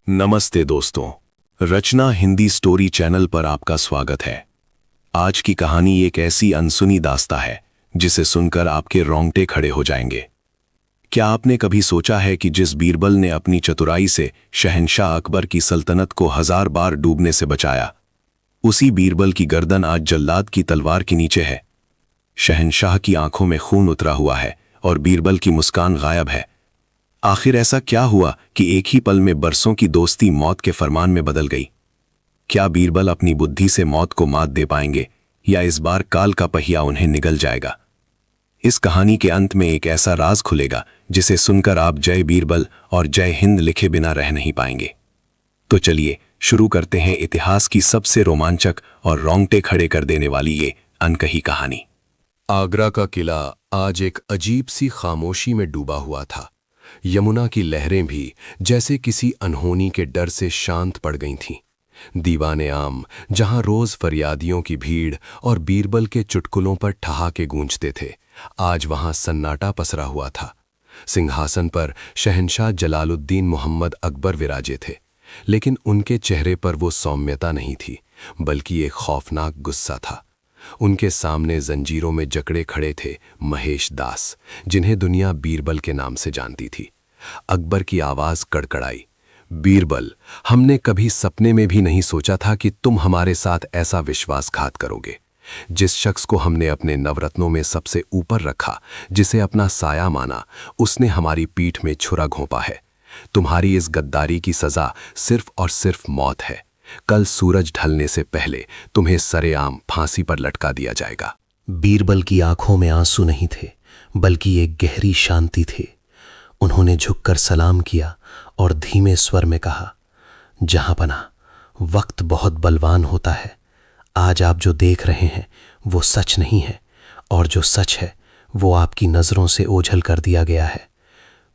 नमस्ते दोस्तों, रचना Hindi story channel पर आपका स्वागत है। आज की कहानी एक ऐसी अनसुनी दास्तां है जिसे सुनकर आपके रोंगटे खड़े हो जाएंगे। क्या आपने कभी सोचा है कि जिस बीरबल ने अपनी चतुराई से शहंशाह अकबर की सल्तनत को 1000 बार डूबने से बचाया, उसी बीरबल की गर्दन आज जल्लाद की तलवार के नीचे है। शहंशाह की आंखों में खून उतरा हुआ है और बीरबल की मुस्कान गायब है। आखिर ऐसा क्या हुआ कि एक ही पल में बरसों की दोस्ती मौत के फरमान में बदल गई? क्या बीरबल अपनी बुद्धि से मौत को मात दे पाएंगे या इस बार काल का पहिया उन्हें निगल जाएगा? इस कहानी के अंत में एक ऐसा राज खुलेगा जिसे सुनकर आप जय बीरबल और जय हिंद लिखे बिना रह नहीं पाएंगे। तो चलिए शुरू करते हैं इतिहास की सबसे रोमांचक और रोंगटे खड़े कर देने वाली ये अनकही कहानी। आगरा का किला आज एक अजीब सी खामोशी में डूबा हुआ था। यमुना की लहरें भी जैसे किसी अनहोनी के डर से शांत पड़ गई थीं। दीवाने आम, जहां रोज फरियादियों की भीड़ और बीरबल के चुटकुलों पर ठहाके गूंजते थे, आज वहां सन्नाटा पसरा हुआ था। सिंहासन पर शहंशाह जलालुद्दीन मोहम्मद अकबर विराजे थे, लेकिन उनके चेहरे पर वो सौम्यता नहीं थी, बल्कि एक खौफनाक गुस्सा था। उनके सामने जंजीरों में जकड़े खड़े थे महेश दास, जिन्हें दुनिया बीरबल के नाम से जानती थी। अकबर की आवाज कड़कड़ाई, बीरबल, हमने कभी सपने में भी नहीं सोचा था कि तुम हमारे साथ ऐसा विश्वासघात करोगे। जिस शख्स को हमने अपने नवरत्नों में सबसे ऊपर रखा, जिसे अपना साया माना, उसने हमारी पीठ में छुरा घोंपा है। तुम्हारी इस गद्दारी की सजा सिर्फ और सिर्फ मौत है। कल सूरज ढलने से पहले तुम्हें सरेआम फांसी पर लटका दिया जाएगा। बीरबल की आंखों में आंसू नहीं थे, बल्कि एक गहरी शांति थी। उन्होंने झुककर सलाम किया और धीमे स्वर में कहा, जहांपना, वक्त बहुत बलवान होता है। आज आप जो देख रहे हैं वो सच नहीं है, और जो सच है वो आपकी नज़रों से ओझल कर दिया गया है।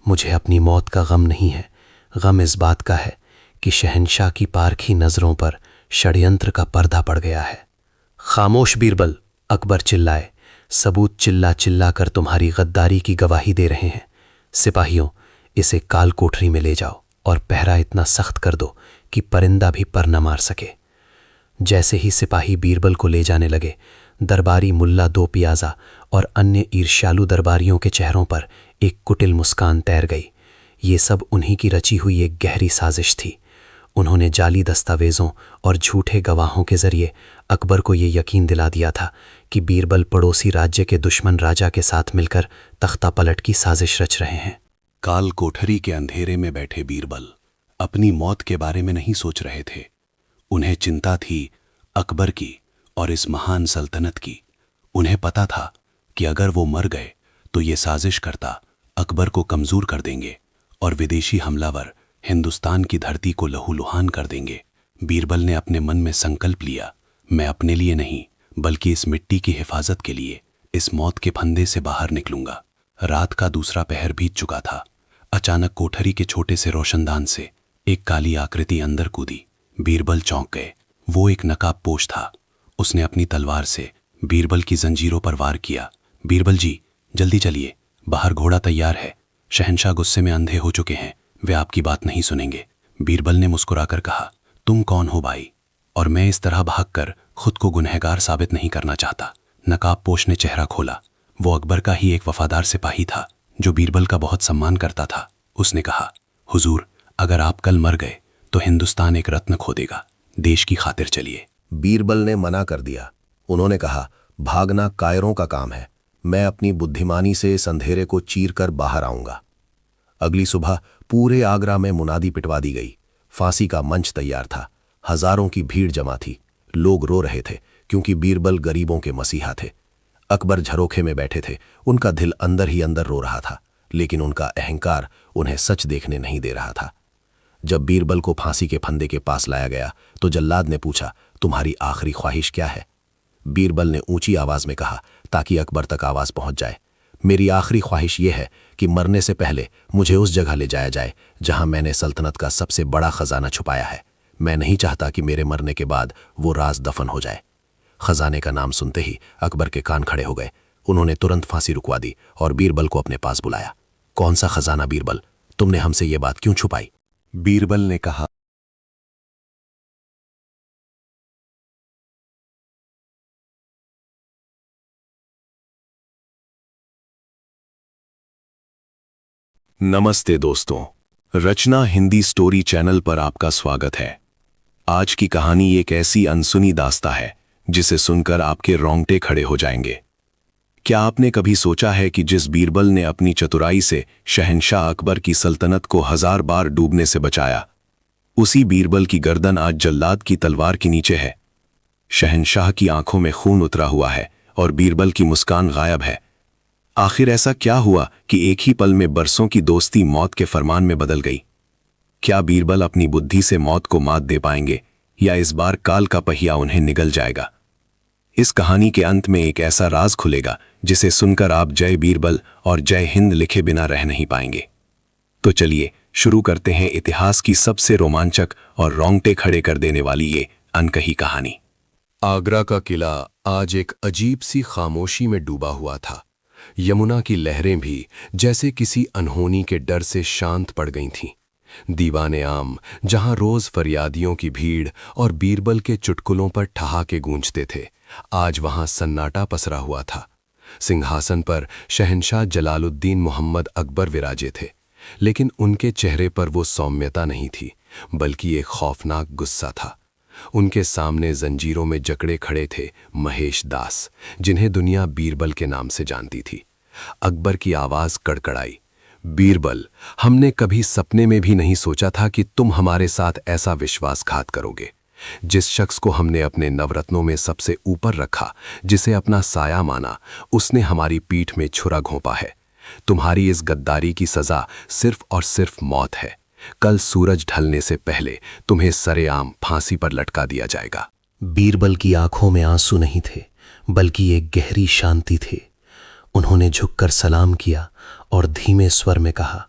मुझे अपनी मौत का गम नहीं है, गम इस बात का है कि शहंशाह की पारखी नजरों पर षड्यंत्र का पर्दा पड़ गया है। खामोश बीरबल, अकबर चिल्लाए, सबूत चिल्ला चिल्ला कर तुम्हारी गद्दारी की गवाही दे रहे हैं। सिपाहियों, इसे काल कोठरी में ले जाओ और पहरा इतना सख्त कर दो कि परिंदा भी पर न मार सके। जैसे ही सिपाही बीरबल को ले जाने लगे, दरबारी मुल्ला दो पियाजा और अन्य ईर्ष्यालु दरबारियों के चेहरों पर एक कुटिल मुस्कान तैर गई। ये सब उन्हीं की रची हुई एक गहरी साजिश थी। उन्होंने जाली दस्तावेज़ों और झूठे गवाहों के जरिए अकबर को ये यकीन दिला दिया था कि बीरबल पड़ोसी राज्य के दुश्मन राजा के साथ मिलकर तख्ता पलट की साजिश रच रहे हैं। काल कोठरी के अंधेरे में बैठे बीरबल अपनी मौत के बारे में नहीं सोच रहे थे। उन्हें चिंता थी अकबर की और इस महान सल्तनत की। उन्हें पता था कि अगर वो मर गए तो ये साजिश करता अकबर को कमज़ोर कर देंगे और विदेशी हमलावर हिंदुस्तान की धरती को लहूलुहान कर देंगे। बीरबल ने अपने मन में संकल्प लिया, मैं अपने लिए नहीं बल्कि इस मिट्टी की हिफाजत के लिए इस मौत के फंदे से बाहर निकलूंगा। रात का दूसरा पहर बीत चुका था। अचानक कोठरी के छोटे से रोशनदान से एक काली आकृति अंदर कूदी। बीरबल चौंक गए। वो एक नकाबपोश था। उसने अपनी तलवार से बीरबल की जंजीरों पर वार किया। बीरबल जी, जल्दी चलिए, बाहर घोड़ा तैयार है। शहंशाह गुस्से में अंधे हो चुके हैं, वे आपकी बात नहीं सुनेंगे। बीरबल ने मुस्कुराकर कहा, तुम कौन हो भाई? और मैं इस तरह भागकर खुद को गुनहगार साबित नहीं करना चाहता। नकाबपोश ने चेहरा खोला। वो अकबर का ही एक वफादार सिपाही था जो बीरबल का बहुत सम्मान करता था। उसने कहा, हुजूर, अगर आप कल मर गए तो हिंदुस्तान एक रत्न खो देगा। देश की खातिर चलिए। बीरबल ने मना कर दिया। उन्होंने कहा, भागना कायरों का काम है। मैं अपनी बुद्धिमानी से इस अंधेरे को चीर कर बाहर आऊंगा। अगली सुबह पूरे आगरा में मुनादी पिटवा दी गई। फांसी का मंच तैयार था। हजारों की भीड़ जमा थी। लोग रो रहे थे क्योंकि बीरबल गरीबों के मसीहा थे। अकबर झरोखे में बैठे थे। उनका दिल अंदर ही अंदर रो रहा था, लेकिन उनका अहंकार उन्हें सच देखने नहीं दे रहा था। जब बीरबल को फांसी के फंदे के पास लाया गया तो जल्लाद ने पूछा, तुम्हारी आखिरी ख्वाहिश क्या है? बीरबल ने ऊंची आवाज में कहा, ताकि अकबर तक आवाज पहुंच जाए, मेरी आखिरी ख्वाहिश यह है कि मरने से पहले मुझे उस जगह ले जाया जाए जहां मैंने सल्तनत का सबसे बड़ा खजाना छुपाया है। मैं नहीं चाहता कि मेरे मरने के बाद वो राज दफन हो जाए। खजाने का नाम सुनते ही अकबर के कान खड़े हो गए। उन्होंने तुरंत फांसी रुकवा दी और बीरबल को अपने पास बुलाया। कौन सा खजाना बीरबल? तुमने हमसे ये बात क्यों छुपाई? बीरबल ने कहा, नमस्ते दोस्तों, रचना हिंदी स्टोरी चैनल पर आपका स्वागत है। आज की कहानी एक ऐसी अनसुनी दास्तां है जिसे सुनकर आपके रोंगटे खड़े हो जाएंगे। क्या आपने कभी सोचा है कि जिस बीरबल ने अपनी चतुराई से शहंशाह अकबर की सल्तनत को 1000 बार डूबने से बचाया, उसी बीरबल की गर्दन आज जल्लाद की तलवार के नीचे है। शहंशाह की आंखों में खून उतरा हुआ है और बीरबल की मुस्कान गायब है। आखिर ऐसा क्या हुआ कि एक ही पल में बरसों की दोस्ती मौत के फरमान में बदल गई? क्या बीरबल अपनी बुद्धि से मौत को मात दे पाएंगे या इस बार काल का पहिया उन्हें निगल जाएगा? इस कहानी के अंत में एक ऐसा राज खुलेगा जिसे सुनकर आप जय बीरबल और जय हिंद लिखे बिना रह नहीं पाएंगे। तो चलिए शुरू करते हैं इतिहास की सबसे रोमांचक और रोंगटे खड़े कर देने वाली ये अनकही कहानी। आगरा का किला आज एक अजीब सी खामोशी में डूबा हुआ था। यमुना की लहरें भी जैसे किसी अनहोनी के डर से शांत पड़ गई थीं। दीवाने आम, जहां रोज फरियादियों की भीड़ और बीरबल के चुटकुलों पर ठहाके गूंजते थे, आज वहां सन्नाटा पसरा हुआ था। सिंहासन पर शहंशाह जलालुद्दीन मोहम्मद अकबर विराजे थे, लेकिन उनके चेहरे पर वो सौम्यता नहीं थी, बल्कि एक खौफनाक गुस्सा था। उनके सामने जंजीरों में जकड़े खड़े थे महेश दास, जिन्हें दुनिया बीरबल के नाम से जानती थी। अकबर की आवाज कड़कड़ाई, बीरबल, हमने कभी सपने में भी नहीं सोचा था कि तुम हमारे साथ ऐसा विश्वासघात करोगे। जिस शख्स को हमने अपने नवरत्नों में सबसे ऊपर रखा, जिसे अपना साया माना, उसने हमारी पीठ में छुरा घोंपा है। तुम्हारी इस गद्दारी की सजा सिर्फ और सिर्फ मौत है। कल सूरज ढलने से पहले तुम्हें सरेआम फांसी पर लटका दिया जाएगा। बीरबल की आंखों में आंसू नहीं थे, बल्कि एक गहरी शांति थे। उन्होंने झुककर सलाम किया और धीमे स्वर में कहा,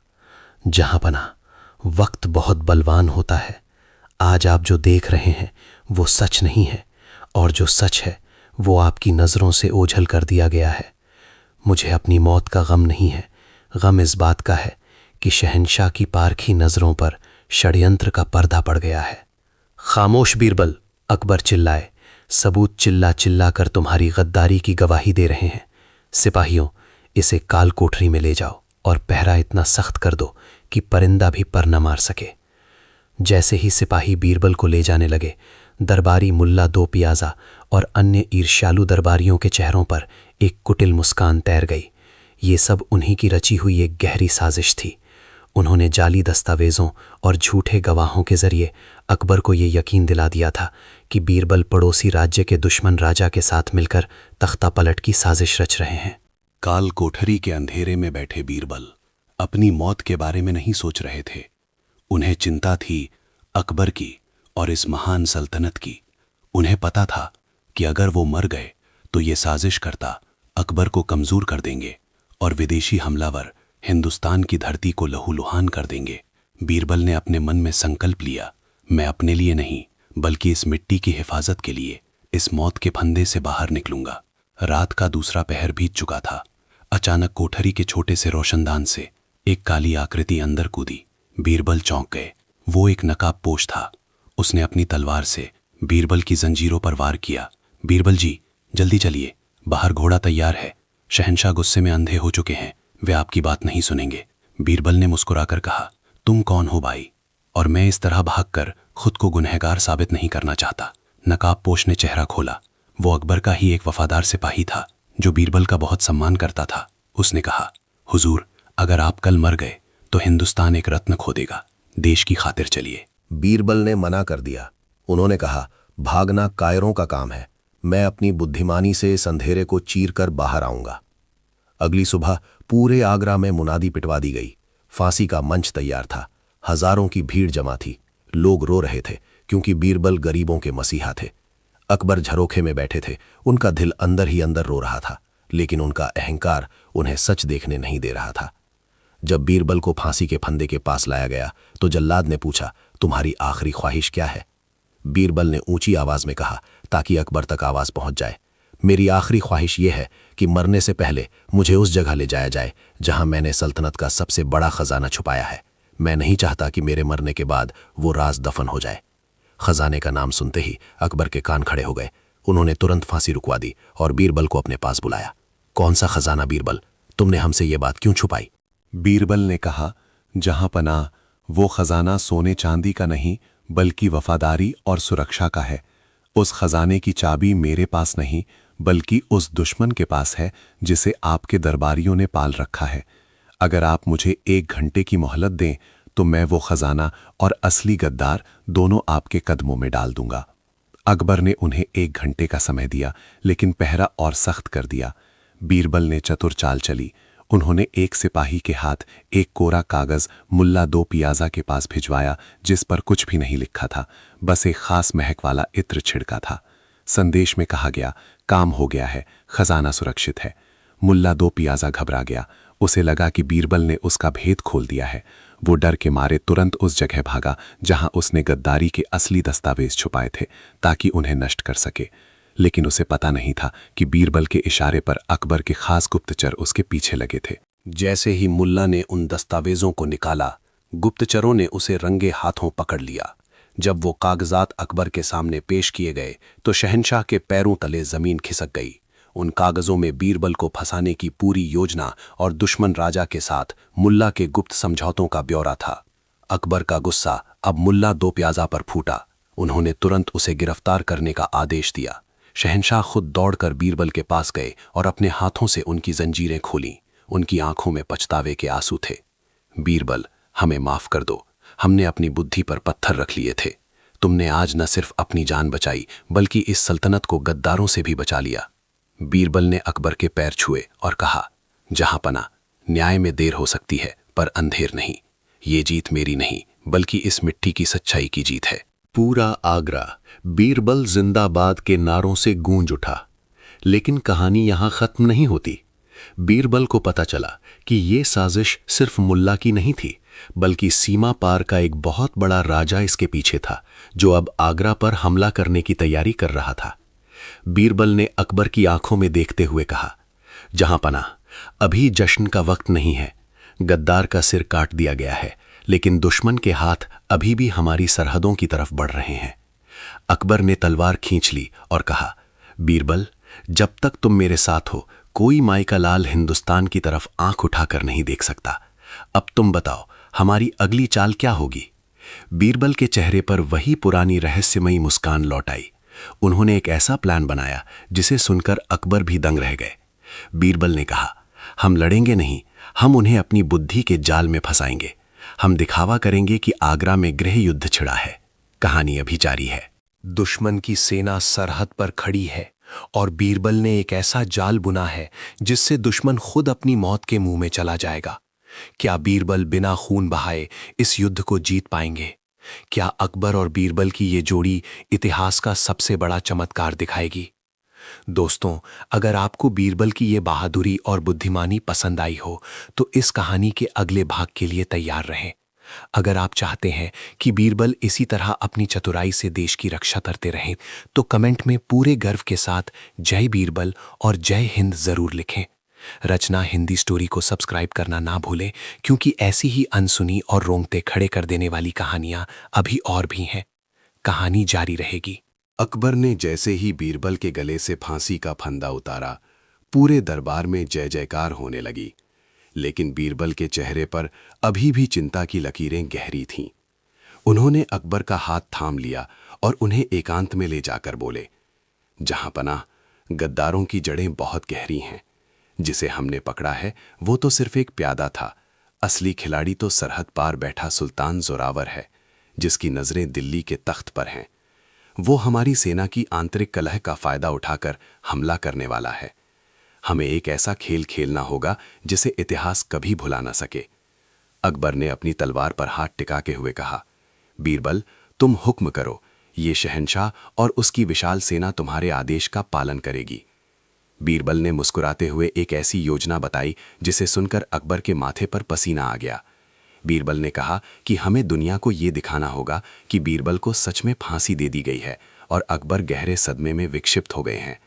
जहांपना, वक्त बहुत बलवान होता है। आज आप जो देख रहे हैं वो सच नहीं है, और जो सच है वो आपकी नज़रों से ओझल कर दिया गया है। मुझे अपनी मौत का गम नहीं है, गम इस बात का है कि शहंशाह की पारखी नज़रों पर षड्यंत्र का पर्दा पड़ गया है। खामोश बीरबल, अकबर चिल्लाए, सबूत चिल्ला चिल्ला कर तुम्हारी गद्दारी की गवाही दे रहे हैं। सिपाहियों, इसे काल कोठरी में ले जाओ और पहरा इतना सख्त कर दो कि परिंदा भी पर न मार सके। जैसे ही सिपाही बीरबल को ले जाने लगे, दरबारी मुल्ला दो पियाजा और अन्य ईर्ष्यालु दरबारियों के चेहरों पर एक कुटिल मुस्कान तैर गई। ये सब उन्हीं की रची हुई एक गहरी साजिश थी। उन्होंने जाली दस्तावेज़ों और झूठे गवाहों के जरिए अकबर को ये यकीन दिला दिया था कि बीरबल पड़ोसी राज्य के दुश्मन राजा के साथ मिलकर तख्ता पलट की साजिश रच रहे हैं। काल कोठरी के अंधेरे में बैठे बीरबल अपनी मौत के बारे में नहीं सोच रहे थे। उन्हें चिंता थी अकबर की और इस महान सल्तनत की। उन्हें पता था कि अगर वो मर गए तो ये साजिश करता अकबर को कमज़ोर कर देंगे और विदेशी हमलावर हिंदुस्तान की धरती को लहूलुहान कर देंगे। बीरबल ने अपने मन में संकल्प लिया, मैं अपने लिए नहीं बल्कि इस मिट्टी की हिफाजत के लिए इस मौत के फंदे से बाहर निकलूंगा। रात का दूसरा पहर बीत चुका था। अचानक कोठरी के छोटे से रोशनदान से एक काली आकृति अंदर कूदी। बीरबल चौंक गए। वो एक नकाबपोश था। उसने अपनी तलवार से बीरबल की जंजीरों पर वार किया। बीरबल जी, जल्दी चलिए, बाहर घोड़ा तैयार है। शहंशाह गुस्से में अंधे हो चुके हैं, वे आपकी बात नहीं सुनेंगे। बीरबल ने मुस्कुराकर कहा, तुम कौन हो भाई? और मैं इस तरह भागकर खुद को गुनहगार साबित नहीं करना चाहता। नकाबपोश ने चेहरा खोला। वो अकबर का ही एक वफादार सिपाही था जो बीरबल का बहुत सम्मान करता था। उसने कहा, हुजूर, अगर आप कल मर गए तो हिंदुस्तान एक रत्न खो देगा। देश की खातिर चलिए। बीरबल ने मना कर दिया। उन्होंने कहा, भागना कायरों का काम है। मैं अपनी बुद्धिमानी से इस अंधेरे को चीर कर बाहर आऊंगा। अगली सुबह पूरे आगरा में मुनादी पिटवा दी गई। फांसी का मंच तैयार था। हजारों की भीड़ जमा थी। लोग रो रहे थे क्योंकि बीरबल गरीबों के मसीहा थे। अकबर झरोखे में बैठे थे। उनका दिल अंदर ही अंदर रो रहा था, लेकिन उनका अहंकार उन्हें सच देखने नहीं दे रहा था। जब बीरबल को फांसी के फंदे के पास लाया गया तो जल्लाद ने पूछा, तुम्हारी आखिरी ख्वाहिश क्या है? बीरबल ने ऊंची आवाज में कहा ताकि अकबर तक आवाज पहुंच जाए, मेरी आखिरी ख्वाहिश यह है कि मरने से पहले मुझे उस जगह ले जाया जाए जहां मैंने सल्तनत का सबसे बड़ा खजाना छुपाया है। मैं नहीं चाहता कि मेरे मरने के बाद वो राज दफन हो जाए। खजाने का नाम सुनते ही अकबर के कान खड़े हो गए। उन्होंने तुरंत फांसी रुकवा दी और बीरबल को अपने पास बुलाया। कौन सा खजाना बीरबल? तुमने हमसे ये बात क्यों छुपाई? बीरबल ने कहा, जहां पनाह, वो खजाना सोने चांदी का नहीं बल्कि वफादारी और सुरक्षा का है। उस खजाने की चाबी मेरे पास नहीं बल्कि उस दुश्मन के पास है जिसे आपके दरबारियों ने पाल रखा है। अगर आप मुझे 1 घंटे की मोहलत दें तो मैं वो खजाना और असली गद्दार दोनों आपके कदमों में डाल दूंगा। अकबर ने उन्हें 1 घंटे का समय दिया, लेकिन पहरा और सख्त कर दिया। बीरबल ने चतुर चाल चली। उन्होंने एक सिपाही के हाथ एक कोरा कागज मुल्ला दो पियाजा के पास भिजवाया, जिस पर कुछ भी नहीं लिखा था, बस एक खास महक वाला इत्र छिड़का था। संदेश में कहा गया, काम हो गया है, खजाना सुरक्षित है। मुल्ला दो पियाजा घबरा गया। उसे लगा कि बीरबल ने उसका भेद खोल दिया है। वो डर के मारे तुरंत उस जगह भागा जहां उसने गद्दारी के असली दस्तावेज छुपाए थे, ताकि उन्हें नष्ट कर सके। लेकिन उसे पता नहीं था कि बीरबल के इशारे पर अकबर के खास गुप्तचर उसके पीछे लगे थे। जैसे ही मुल्ला ने उन दस्तावेजों को निकाला, गुप्तचरों ने उसे रंगे हाथों पकड़ लिया। जब वो कागजात अकबर के सामने पेश किए गए तो शहंशाह के पैरों तले जमीन खिसक गई। उन कागजों में बीरबल को फंसाने की पूरी योजना और दुश्मन राजा के साथ मुल्ला के गुप्त समझौतों का ब्यौरा था। अकबर का गुस्सा अब मुल्ला दो प्याजा पर फूटा। उन्होंने तुरंत उसे गिरफ्तार करने का आदेश दिया। शहंशाह खुद दौड़कर बीरबल के पास गए और अपने हाथों से उनकी जंजीरें खोलीं। उनकी आंखों में पछतावे के आंसू थे। बीरबल, हमें माफ कर दो, हमने अपनी बुद्धि पर पत्थर रख लिए थे। तुमने आज न सिर्फ अपनी जान बचाई बल्कि इस सल्तनत को गद्दारों से भी बचा लिया। बीरबल ने अकबर के पैर छुए और कहा, जहां पना, न्याय में देर हो सकती है पर अंधेर नहीं। ये जीत मेरी नहीं बल्कि इस मिट्टी की सच्चाई की जीत है। पूरा आगरा बीरबल जिंदाबाद के नारों से गूंज उठा। लेकिन कहानी यहां खत्म नहीं होती। बीरबल को पता चला कि ये साजिश सिर्फ मुल्ला की नहीं थी, बल्कि सीमा पार का एक बहुत बड़ा राजा इसके पीछे था, जो अब आगरा पर हमला करने की तैयारी कर रहा था। बीरबल ने अकबर की आंखों में देखते हुए कहा, जहां पना, अभी जश्न का वक्त नहीं है। गद्दार का सिर काट दिया गया है, लेकिन दुश्मन के हाथ अभी भी हमारी सरहदों की तरफ बढ़ रहे हैं। अकबर ने तलवार खींच ली और कहा, बीरबल, जब तक तुम मेरे साथ हो, कोई माई का लाल हिंदुस्तान की तरफ आंख उठाकर नहीं देख सकता। अब तुम बताओ, हमारी अगली चाल क्या होगी? बीरबल के चेहरे पर वही पुरानी रहस्यमयी मुस्कान लौट आई। उन्होंने एक ऐसा प्लान बनाया जिसे सुनकर अकबर भी दंग रह गए। बीरबल ने कहा, हम लड़ेंगे नहीं, हम उन्हें अपनी बुद्धि के जाल में फंसाएंगे। हम दिखावा करेंगे कि आगरा में गृह युद्ध छिड़ा है। कहानी अभी जारी है। दुश्मन की सेना सरहद पर खड़ी है और बीरबल ने एक ऐसा जाल बुना है जिससे दुश्मन खुद अपनी मौत के मुंह में चला जाएगा। क्या बीरबल बिना खून बहाए इस युद्ध को जीत पाएंगे? क्या अकबर और बीरबल की ये जोड़ी इतिहास का सबसे बड़ा चमत्कार दिखाएगी? दोस्तों, अगर आपको बीरबल की ये बहादुरी और बुद्धिमानी पसंद आई हो तो इस कहानी के अगले भाग के लिए तैयार रहें। अगर आप चाहते हैं कि बीरबल इसी तरह अपनी चतुराई से देश की रक्षा करते रहें तो कमेंट में पूरे गर्व के साथ जय बीरबल और जय हिंद जरूर लिखें। रचना हिंदी स्टोरी को सब्सक्राइब करना ना भूलें, क्योंकि ऐसी ही अनसुनी और रोंगटे खड़े कर देने वाली कहानियां अभी और भी हैं। कहानी जारी रहेगी। अकबर ने जैसे ही बीरबल के गले से फांसी का फंदा उतारा, पूरे दरबार में जय जयकार होने लगी। लेकिन बीरबल के चेहरे पर अभी भी चिंता की लकीरें गहरी थीं। उन्होंने अकबर का हाथ थाम लिया और उन्हें एकांत में ले जाकर बोले, जहां पना, गद्दारों की जड़ें बहुत गहरी हैं। जिसे हमने पकड़ा है वो तो सिर्फ एक प्यादा था। असली खिलाड़ी तो सरहद पार बैठा सुल्तान जोरावर है, जिसकी नजरें दिल्ली के तख्त पर हैं। वो हमारी सेना की आंतरिक कलह का फायदा उठाकर हमला करने वाला है। हमें एक ऐसा खेल खेलना होगा जिसे इतिहास कभी भुला ना सके। अकबर ने अपनी तलवार पर हाथ टिकाते हुए कहा, बीरबल, तुम हुक्म करो, ये शहंशाह और उसकी विशाल सेना तुम्हारे आदेश का पालन करेगी। बीरबल ने मुस्कुराते हुए एक ऐसी योजना बताई जिसे सुनकर अकबर के माथे पर पसीना आ गया। बीरबल ने कहा कि हमें दुनिया को ये दिखाना होगा कि बीरबल को सच में फांसी दे दी गई है और अकबर गहरे सदमे में विक्षिप्त हो गए हैं।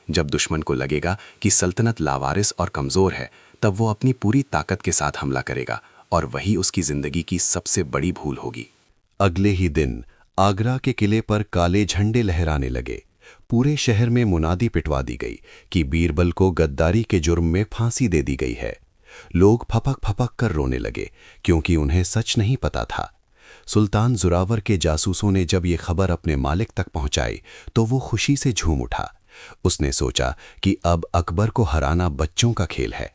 जब दुश्मन को लगेगा कि सल्तनत लावारिस और कमज़ोर है, तब वो अपनी पूरी ताकत के साथ हमला करेगा और वही उसकी जिंदगी की सबसे बड़ी भूल होगी। अगले ही दिन आगरा के किले पर काले झंडे लहराने लगे। पूरे शहर में मुनादी पिटवा दी गई कि बीरबल को गद्दारी के जुर्म में फांसी दे दी गई है। लोग फपक फपक कर रोने लगे क्योंकि उन्हें सच नहीं पता था। सुल्तान जोरावर के जासूसों ने जब ये खबर अपने मालिक तक पहुंचाई तो वो खुशी से झूम उठा। उसने सोचा कि अब अकबर को हराना बच्चों का खेल है।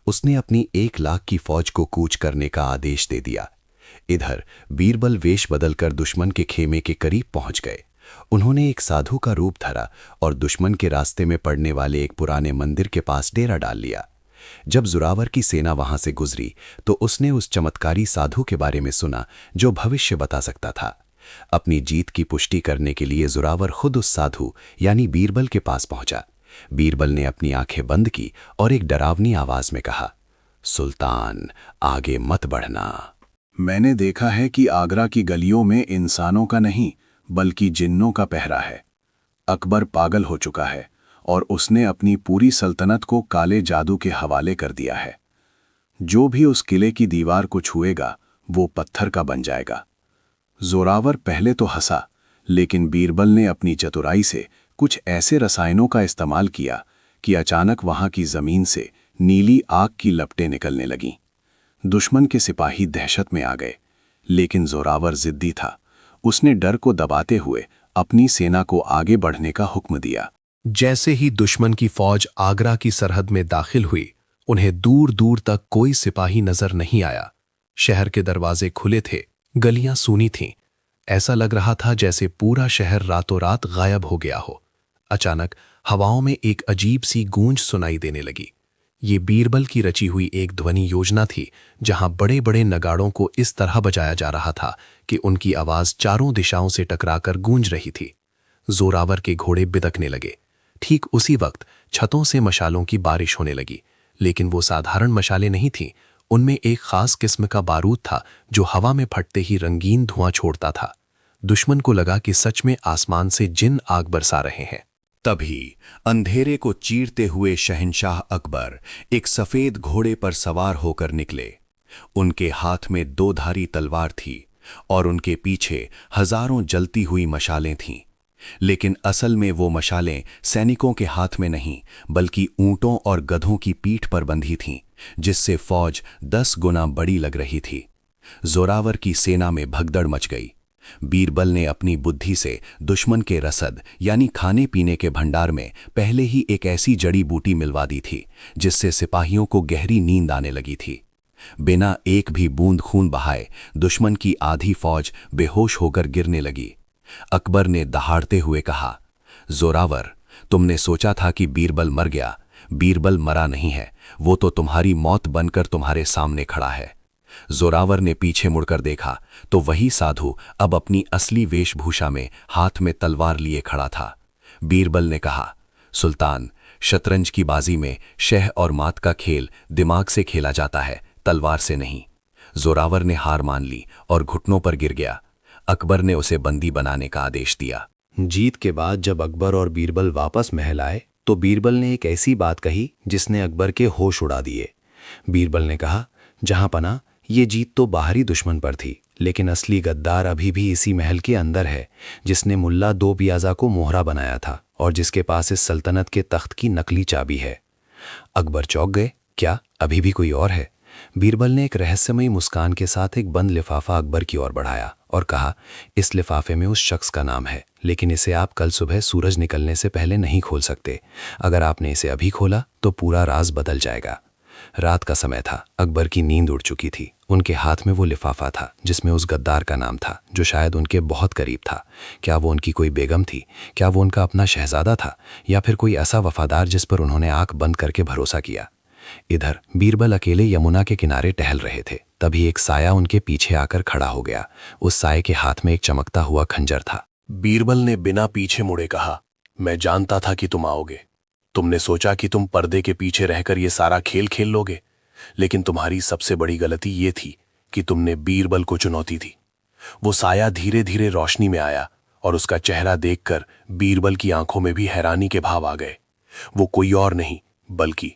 उसने अपनी 1 लाख की फौज को कूच करने का आदेश दे दिया। इधर बीरबल वेश बदलकर दुश्मन के खेमे के करीब पहुंच गए। उन्होंने एक साधु का रूप धरा और दुश्मन के रास्ते में पड़ने वाले एक पुराने मंदिर के पास डेरा डाल लिया। जब जोरावर की सेना वहां से गुजरी तो उसने उस चमत्कारी साधु के बारे में सुना जो भविष्य बता सकता था। अपनी जीत की पुष्टि करने के लिए जोरावर खुद उस साधु यानी बीरबल के पास पहुंचा। बीरबल ने अपनी आंखें बंद की और एक डरावनी आवाज में कहा, सुल्तान, आगे मत बढ़ना। मैंने देखा है कि आगरा की गलियों में इंसानों का नहीं बल्कि जिन्नों का पहरा है। अकबर पागल हो चुका है और उसने अपनी पूरी सल्तनत को काले जादू के हवाले कर दिया है। जो भी उस किले की दीवार को छुएगा वो पत्थर का बन जाएगा। जोरावर पहले तो हंसा, लेकिन बीरबल ने अपनी चतुराई से कुछ ऐसे रसायनों का इस्तेमाल किया कि अचानक वहां की जमीन से नीली आग की लपटें निकलने लगीं। दुश्मन के सिपाही दहशत में आ गए, लेकिन जोरावर जिद्दी था। उसने डर को दबाते हुए अपनी सेना को आगे बढ़ने का हुक्म दिया। जैसे ही दुश्मन की फौज आगरा की सरहद में दाखिल हुई, उन्हें दूर दूर तक कोई सिपाही नजर नहीं आया। शहर के दरवाजे खुले थे, गलियां सूनी थीं। ऐसा लग रहा था जैसे पूरा शहर रातों रात गायब हो गया हो। अचानक हवाओं में एक अजीब सी गूंज सुनाई देने लगी। ये बीरबल की रची हुई एक ध्वनि योजना थी, जहां बड़े बड़े नगाड़ों को इस तरह बजाया जा रहा था कि उनकी आवाज चारों दिशाओं से टकराकर गूंज रही थी। जोरावर के घोड़े बिदकने लगे। ठीक उसी वक्त छतों से मशालों की बारिश होने लगी, लेकिन वो साधारण मशालें नहीं थीं। उनमें एक खास किस्म का बारूद था जो हवा में फटते ही रंगीन धुआं छोड़ता था। दुश्मन को लगा कि सच में आसमान से जिन आग बरसा रहे हैं। तभी अंधेरे को चीरते हुए शहंशाह अकबर एक सफेद घोड़े पर सवार होकर निकले। उनके हाथ में 2 धारी तलवार थी और उनके पीछे हजारों जलती हुई मशालें थीं। लेकिन असल में वो मशालें सैनिकों के हाथ में नहीं बल्कि ऊंटों और गधों की पीठ पर बंधी थीं, जिससे फौज 10 गुना बड़ी लग रही थी। जोरावर की सेना में भगदड़ मच गई। बीरबल ने अपनी बुद्धि से दुश्मन के रसद यानी खाने पीने के भंडार में पहले ही एक ऐसी जड़ी बूटी मिलवा दी थी जिससे सिपाहियों को गहरी नींद आने लगी थी। बिना एक भी बूंद खून बहाए दुश्मन की आधी फौज बेहोश होकर गिरने लगी। अकबर ने दहाड़ते हुए कहा, जोरावर, तुमने सोचा था कि बीरबल मर गया। बीरबल मरा नहीं है, वो तो तुम्हारी मौत बनकर तुम्हारे सामने खड़ा है। जोरावर ने पीछे मुड़कर देखा तो वही साधु अब अपनी असली वेशभूषा में हाथ में तलवार लिए खड़ा था। बीरबल ने कहा, सुल्तान, शतरंज की बाजी में शह और मात का खेल दिमाग से खेला जाता है, तलवार से नहीं। जोरावर ने हार मान ली और घुटनों पर गिर गया। अकबर ने उसे बंदी बनाने का आदेश दिया। जीत के बाद जब अकबर और बीरबल वापस महल आए तो बीरबल ने एक ऐसी बात कही जिसने अकबर के होश उड़ा दिए। बीरबल ने कहा, जहां पना, ये जीत तो बाहरी दुश्मन पर थी, लेकिन असली गद्दार अभी भी इसी महल के अंदर है, जिसने मुल्ला दो पियाजा को मोहरा बनाया था और जिसके पास इस सल्तनत के तख्त की नकली चाबी है। अकबर चौंक गए। क्या अभी भी कोई और है? बीरबल ने एक रहस्यमयी मुस्कान के साथ एक बंद लिफाफा अकबर की ओर बढ़ाया और कहा, इस लिफाफे में उस शख्स का नाम है, लेकिन इसे आप कल सुबह सूरज निकलने से पहले नहीं खोल सकते। अगर आपने इसे अभी खोला तो पूरा राज बदल जाएगा। रात का समय था। अकबर की नींद उड़ चुकी थी। उनके हाथ में वो लिफाफा था जिसमें उस गद्दार का नाम था जो शायद उनके बहुत करीब था। क्या वो उनकी कोई बेगम थी? क्या वो उनका अपना शहजादा था, या फिर कोई ऐसा वफादार जिस पर उन्होंने आंख बंद करके भरोसा किया? इधर बीरबल अकेले यमुना के किनारे टहल रहे थे। तभी एक साया उनके पीछे आकर खड़ा हो गया। उस साये के हाथ में एक चमकता हुआ खंजर था। बीरबल ने बिना पीछे मुड़े कहा, मैं जानता था कि तुम आओगे। तुमने सोचा कि तुम पर्दे के पीछे रहकर ये सारा खेल खेल लोगे, लेकिन तुम्हारी सबसे बड़ी गलती ये थी कि तुमने बीरबल को चुनौती दी। वो साया धीरे धीरे रोशनी में आया और उसका चेहरा देखकर बीरबल की आंखों में भी हैरानी के भाव आ गए। वो कोई और नहीं बल्कि,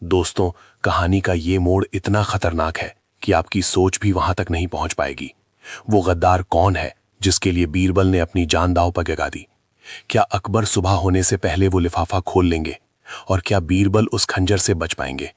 दोस्तों, कहानी का ये मोड़ इतना खतरनाक है कि आपकी सोच भी वहां तक नहीं पहुंच पाएगी। वो गद्दार कौन है जिसके लिए बीरबल ने अपनी जान दांव पर लगा दी? क्या अकबर सुबह होने से पहले वो लिफाफा खोल लेंगे? और क्या बीरबल उस खंजर से बच पाएंगे?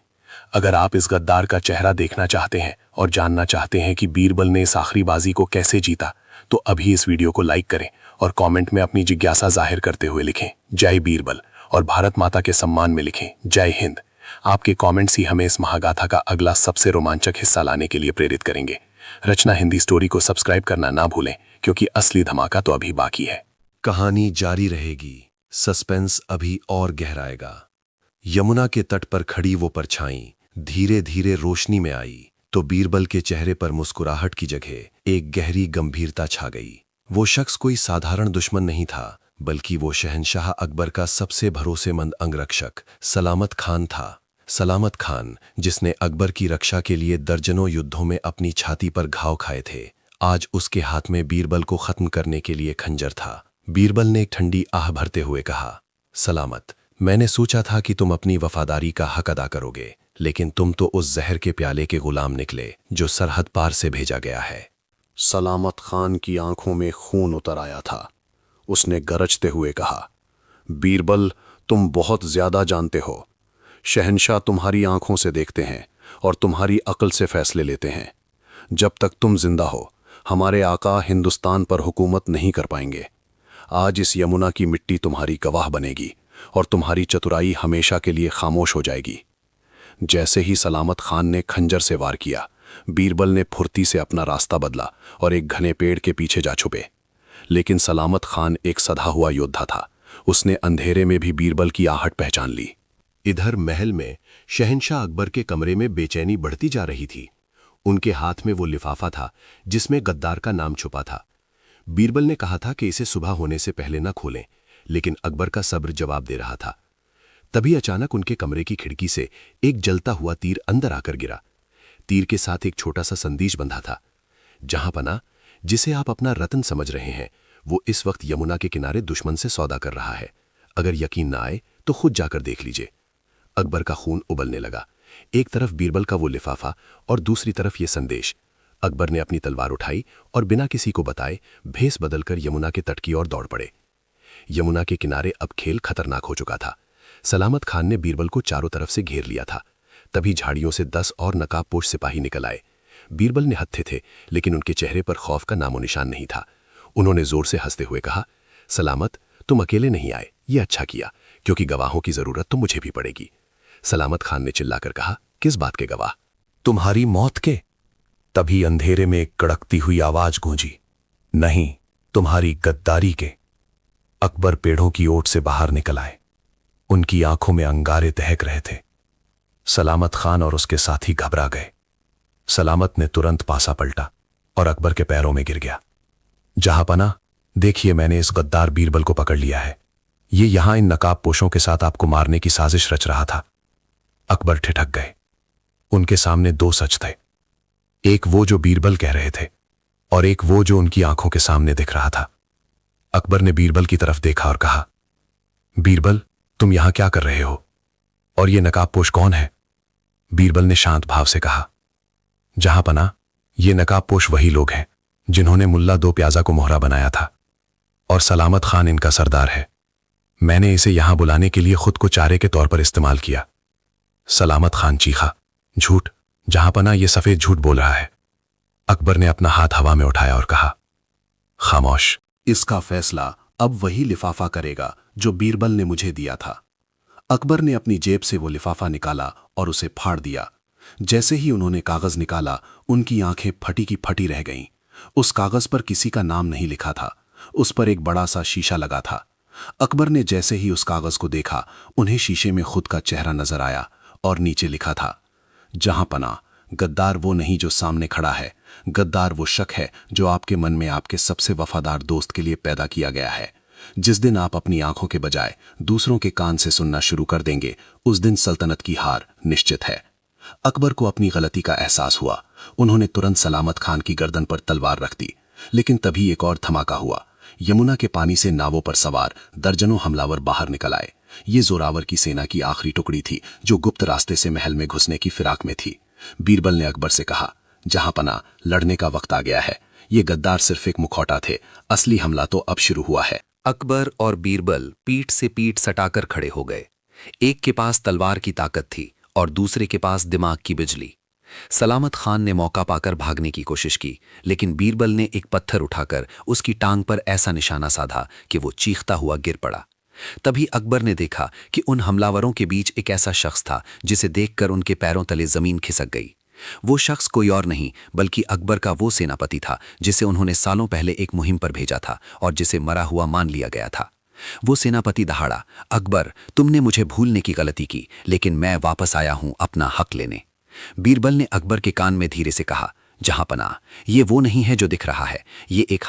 अगर आप इस गद्दार का चेहरा देखना चाहते हैं और जानना चाहते हैं कि बीरबल ने इस आखिरी बाजी को कैसे जीता, तो अभी इस वीडियो को लाइक करें और कमेंट में अपनी जिज्ञासा जाहिर करते हुए लिखें जय बीरबल और भारत माता के सम्मान में लिखें जय हिंद। आपके कमेंट्स ही हमें इस महागाथा का अगला सबसे रोमांचक हिस्सा लाने के लिए प्रेरित करेंगे। रचना हिंदी स्टोरी को सब्सक्राइब करना ना भूलें, क्योंकि असली धमाका तो अभी बाकी है। कहानी जारी रहेगी, सस्पेंस अभी और गहराएगा। यमुना के तट पर खड़ी वो परछाई धीरे धीरे रोशनी में आई तो बीरबल के चेहरे पर मुस्कुराहट की जगह एक गहरी गंभीरता छा गई। वो शख्स कोई साधारण दुश्मन नहीं था, बल्कि वो शहंशाह अकबर का सबसे भरोसेमंद अंगरक्षक सलामत खान था। सलामत खान, जिसने अकबर की रक्षा के लिए दर्जनों युद्धों में अपनी छाती पर घाव खाए थे, आज उसके हाथ में बीरबल को खत्म करने के लिए खंजर था। बीरबल ने एक ठंडी आह भरते हुए कहा, सलामत, मैंने सोचा था कि तुम अपनी वफादारी का हक अदा करोगे, लेकिन तुम तो उस जहर के प्याले के गुलाम निकले जो सरहद पार से भेजा गया है। सलामत खान की आंखों में खून उतर आया था। उसने गरजते हुए कहा, बीरबल, तुम बहुत ज्यादा जानते हो। शहंशाह तुम्हारी आंखों से देखते हैं और तुम्हारी अक्ल से फैसले लेते हैं। जब तक तुम जिंदा हो, हमारे आका हिंदुस्तान पर हुकूमत नहीं कर पाएंगे। आज इस यमुना की मिट्टी तुम्हारी गवाह बनेगी और तुम्हारी चतुराई हमेशा के लिए खामोश हो जाएगी। जैसे ही सलामत खान ने खंजर से वार किया, बीरबल ने फुर्ती से अपना रास्ता बदला और एक घने पेड़ के पीछे जा छुपे। लेकिन सलामत खान एक सधा हुआ योद्धा था। उसने अंधेरे में भी बीरबल की आहट पहचान ली। इधर महल में शहंशाह अकबर के कमरे में बेचैनी बढ़ती जा रही थी। उनके हाथ में वो लिफाफा था जिसमें गद्दार का नाम छुपा था। बीरबल ने कहा था कि इसे सुबह होने से पहले न खोलें, लेकिन अकबर का सब्र जवाब दे रहा था। तभी अचानक उनके कमरे की खिड़की से एक जलता हुआ तीर अंदर आकर गिरा। तीर के साथ एक छोटा सा संदेश बंधा था, जहां पना, जिसे आप अपना रत्न समझ रहे हैं, वो इस वक्त यमुना के किनारे दुश्मन से सौदा कर रहा है। अगर यकीन ना आए तो खुद जाकर देख लीजिए। अकबर का खून उबलने लगा। एक तरफ बीरबल का वो लिफाफा और दूसरी तरफ ये संदेश। अकबर ने अपनी तलवार उठाई और बिना किसी को बताए भेस बदलकर यमुना के तट की ओर दौड़ पड़े। यमुना के किनारे अब खेल खतरनाक हो चुका था। सलामत खान ने बीरबल को चारों तरफ से घेर लिया था। तभी झाड़ियों से 10 और नकाबपोश सिपाही निकल आए। बीरबल ने हत्थे थे, लेकिन उनके चेहरे पर खौफ का नामो निशान नहीं था। उन्होंने जोर से हंसते हुए कहा, सलामत, तुम अकेले नहीं आए, ये अच्छा किया, क्योंकि गवाहों की जरूरत तो मुझे भी पड़ेगी। सलामत खान ने चिल्लाकर कहा, किस बात के गवाह? तुम्हारी मौत के। तभी अंधेरे में एक कड़कती हुई आवाज गूंजी, नहीं, तुम्हारी गद्दारी के। अकबर पेड़ों की ओट से बाहर निकल आए। उनकी आंखों में अंगारे दहक रहे थे। सलामत खान और उसके साथी घबरा गए। सलामत ने तुरंत पासा पलटा और अकबर के पैरों में गिर गया। जहांपना, देखिए, मैंने इस गद्दार बीरबल को पकड़ लिया है। ये यहां इन नकाबपोशों के साथ आपको मारने की साजिश रच रहा था। अकबर ठिठक गए। उनके सामने 2 सच थे, एक वो जो बीरबल कह रहे थे और एक वो जो उनकी आंखों के सामने दिख रहा था। अकबर ने बीरबल की तरफ देखा और कहा, बीरबल, तुम यहां क्या कर रहे हो और ये नकाबपोश कौन है? बीरबल ने शांत भाव से कहा, जहांपना, ये नकाबपोश वही लोग हैं जिन्होंने मुल्ला 2 प्याजा को मोहरा बनाया था और सलामत खान इनका सरदार है। मैंने इसे यहां बुलाने के लिए खुद को चारे के तौर पर इस्तेमाल किया। सलामत खान चीखा, झूठ, जहांपना, ये सफेद झूठ बोल रहा है। अकबर ने अपना हाथ हवा में उठाया और कहा, खामोश। इसका फैसला अब वही लिफाफा करेगा जो बीरबल ने मुझे दिया था। अकबर ने अपनी जेब से वो लिफाफा निकाला और उसे फाड़ दिया। जैसे ही उन्होंने कागज निकाला, उनकी आंखें फटी की फटी रह गईं। उस कागज पर किसी का नाम नहीं लिखा था। उस पर एक बड़ा सा शीशा लगा था। अकबर ने जैसे ही उस कागज को देखा, उन्हें शीशे में खुद का चेहरा नजर आया और नीचे लिखा था, जहांपना, गद्दार वो नहीं जो सामने खड़ा है, गद्दार वो शक है जो आपके मन में आपके सबसे वफादार दोस्त के लिए पैदा किया गया है। जिस दिन आप अपनी आंखों के बजाय दूसरों के कान से सुनना शुरू कर देंगे, उस दिन सल्तनत की हार निश्चित है। अकबर को अपनी गलती का एहसास हुआ। उन्होंने तुरंत सलामत खान की गर्दन पर तलवार रख दी। लेकिन तभी एक और धमाका हुआ। यमुना के पानी से नावों पर सवार दर्जनों हमलावर बाहर निकल आए। ये जोरावर की सेना की आखिरी टुकड़ी थी जो गुप्त रास्ते से महल में घुसने की फिराक में थी। बीरबल ने अकबर से कहा, जहांपना, लड़ने का वक्त आ गया है। ये गद्दार सिर्फ एक मुखौटा थे, असली हमला तो अब शुरू हुआ है। अकबर और बीरबल पीठ से पीठ सटाकर खड़े हो गए। एक के पास तलवार की ताकत थी और दूसरे के पास दिमाग की बिजली। सलामत खान ने मौका पाकर भागने की कोशिश की, लेकिन बीरबल ने एक पत्थर उठाकर उसकी टांग पर ऐसा निशाना साधा कि वो चीखता हुआ गिर पड़ा। तभी अकबर ने देखा कि उन हमलावरों के बीच एक ऐसा शख्स था जिसे देखकर उनके पैरों तले जमीन खिसक गई। वो शख्स कोई और नहीं बल्कि अकबर का वो सेनापति था जिसे उन्होंने सालों पहले एक मुहिम पर भेजा था और जिसे मरा हुआ मान लिया गया था। वो सेनापति दहाड़ा, अकबर, तुमने मुझे भूलने की गलती की, लेकिन मैं वापस आया हूं अपना हक लेने। बीरबल ने अकबर के कान में धीरे से कहा, जहांपनाह, ये वो नहीं है जो दिख रहा है, ये एक